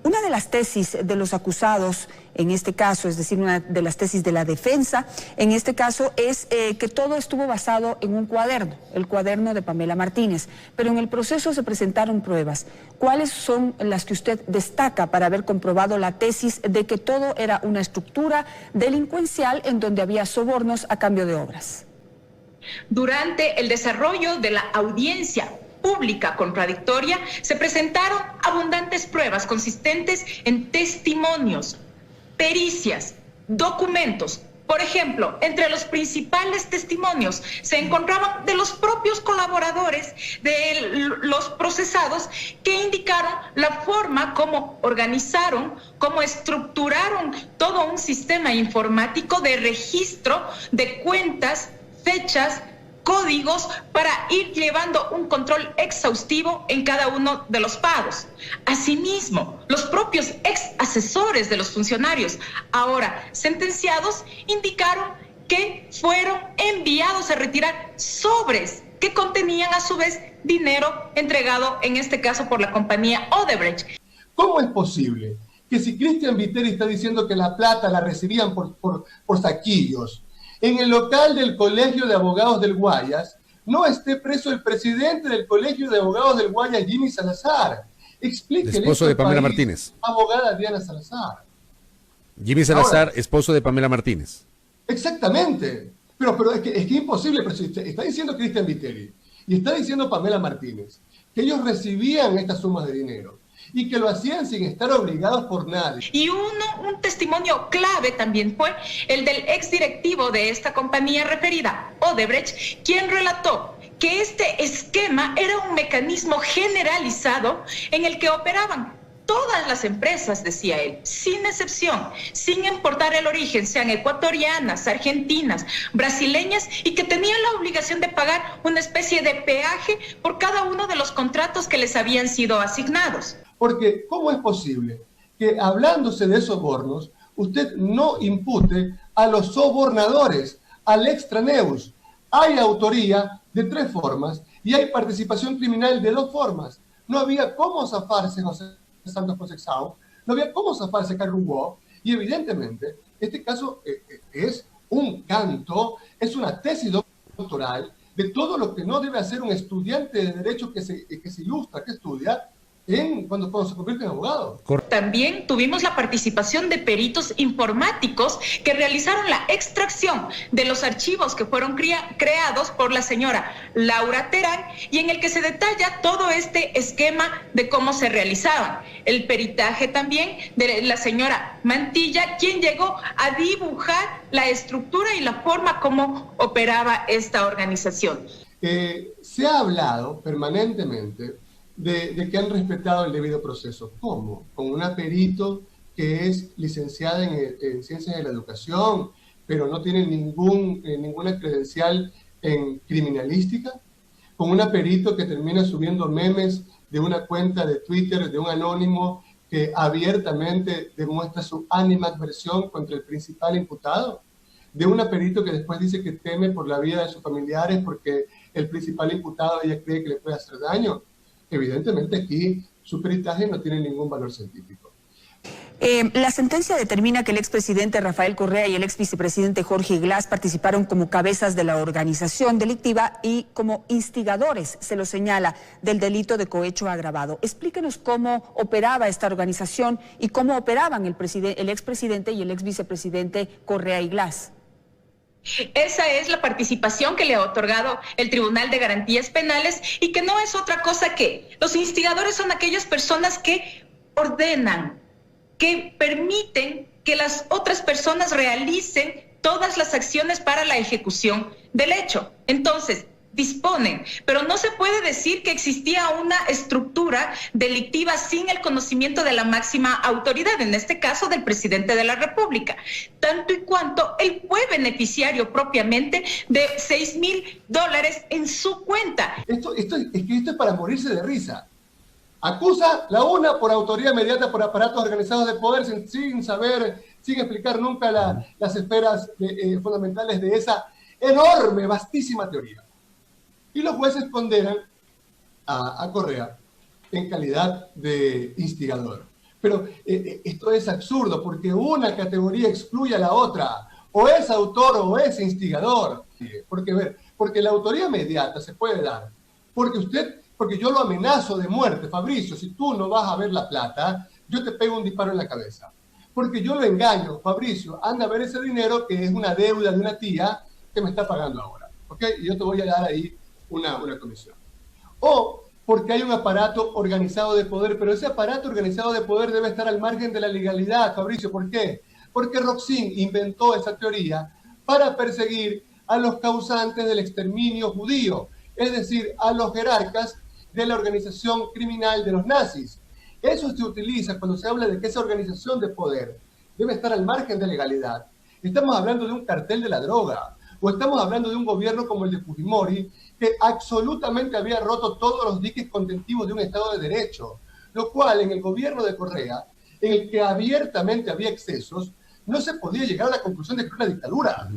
Una de las tesis de los acusados en este caso, es decir, una de las tesis de la defensa, en este caso es que todo estuvo basado en un cuaderno, el cuaderno de Pamela Martínez, pero en el proceso se presentaron pruebas. ¿Cuáles son las que usted destaca para haber comprobado la tesis de que todo era una estructura delincuencial en donde había sobornos a cambio de obras? Durante el desarrollo de la audiencia pública contradictoria, se presentaron abundantes pruebas consistentes en testimonios, pericias, documentos. Por ejemplo, entre los principales testimonios se encontraban de los propios colaboradores de los procesados que indicaron la forma como organizaron, cómo estructuraron todo un sistema informático de registro de cuentas, fechas, códigos para ir llevando un control exhaustivo en cada uno de los pagos. Asimismo, los propios ex asesores de los funcionarios, ahora sentenciados, indicaron que fueron enviados a retirar sobres que contenían a su vez dinero entregado, en este caso por la compañía Odebrecht. ¿Cómo es posible que si Cristian Viteri está diciendo que la plata la recibían por saquillos, en el local del Colegio de Abogados del Guayas no esté preso el presidente del Colegio de Abogados del Guayas, Jimmy Salazar? Explíquele. Esposo de Pamela Martínez. Abogada Diana Salazar. Jimmy Salazar, ahora, esposo de Pamela Martínez. Exactamente. Pero es que es imposible. Pero si está diciendo Cristian Viteri y está diciendo Pamela Martínez que ellos recibían estas sumas de dinero y que lo hacían sin estar obligados por nadie. Y un testimonio clave también fue el del exdirectivo de esta compañía referida, Odebrecht, quien relató que este esquema era un mecanismo generalizado en el que operaban todas las empresas, decía él, sin excepción, sin importar el origen, sean ecuatorianas, argentinas, brasileñas, y que tenían la obligación de pagar una especie de peaje por cada uno de los contratos que les habían sido asignados. Porque, ¿cómo es posible que hablándose de sobornos, usted no impute a los sobornadores, al extraneus? Hay autoría de 3 formas y hay participación criminal de 2 formas. No había cómo zafarse José Santos Posexao, no había cómo zafarse Carlos Hugo, y evidentemente este caso es un canto, es una tesis doctoral de todo lo que no debe hacer un estudiante de derecho que se ilustra, que estudia, cuando se convierte en abogado. También tuvimos la participación de peritos informáticos que realizaron la extracción de los archivos que fueron creados por la señora Laura Terán y en el que se detalla todo este esquema de cómo se realizaban. El peritaje también de la señora Mantilla, quien llegó a dibujar la estructura y la forma como operaba esta organización. Se ha hablado permanentemente de que han respetado el debido proceso. ¿Cómo? Con una perito que es licenciada en Ciencias de la Educación, pero no tiene ninguna credencial en criminalística, con una perito que termina subiendo memes de una cuenta de Twitter de un anónimo que abiertamente demuestra su animadversión contra el principal imputado, de una perito que después dice que teme por la vida de sus familiares porque el principal imputado ella cree que le puede hacer daño. Evidentemente aquí su peritaje no tiene ningún valor científico. La sentencia determina que el expresidente Rafael Correa y el exvicepresidente Jorge Glass participaron como cabezas de la organización delictiva y como instigadores, se lo señala, del delito de cohecho agravado. Explíquenos cómo operaba esta organización y cómo operaban el expresidente y el exvicepresidente Correa y Glass. Esa es la participación que le ha otorgado el Tribunal de Garantías Penales y que no es otra cosa que los instigadores son aquellas personas que ordenan, que permiten que las otras personas realicen todas las acciones para la ejecución del hecho. Entonces, disponen, pero no se puede decir que existía una estructura delictiva sin el conocimiento de la máxima autoridad, en este caso del presidente de la República, tanto y cuanto él fue beneficiario propiamente de $6,000 en su cuenta. Esto es para morirse de risa. Acusa la una por autoría inmediata por aparatos organizados de poder sin saber, sin explicar nunca las esferas fundamentales de esa enorme, vastísima teoría. Y los jueces condenan a Correa en calidad de instigador. Pero esto es absurdo, porque una categoría excluye a la otra. O es autor o es instigador. Porque la autoría inmediata se puede dar. Porque yo lo amenazo de muerte, Fabricio, si tú no vas a ver la plata, yo te pego un disparo en la cabeza. Porque yo lo engaño, Fabricio, anda a ver ese dinero que es una deuda de una tía que me está pagando ahora. ¿Ok? Y yo te voy a dar ahí una comisión. O porque hay un aparato organizado de poder, pero ese aparato organizado de poder debe estar al margen de la legalidad, Fabricio. ¿Por qué? Porque Roxin inventó esa teoría para perseguir a los causantes del exterminio judío, es decir, a los jerarcas de la organización criminal de los nazis. Eso se utiliza cuando se habla de que esa organización de poder debe estar al margen de legalidad. Estamos hablando de un cartel de la droga, o estamos hablando de un gobierno como el de Fujimori, que absolutamente había roto todos los diques contentivos de un Estado de Derecho, lo cual en el gobierno de Correa, en el que abiertamente había excesos, no se podía llegar a la conclusión de que era una dictadura.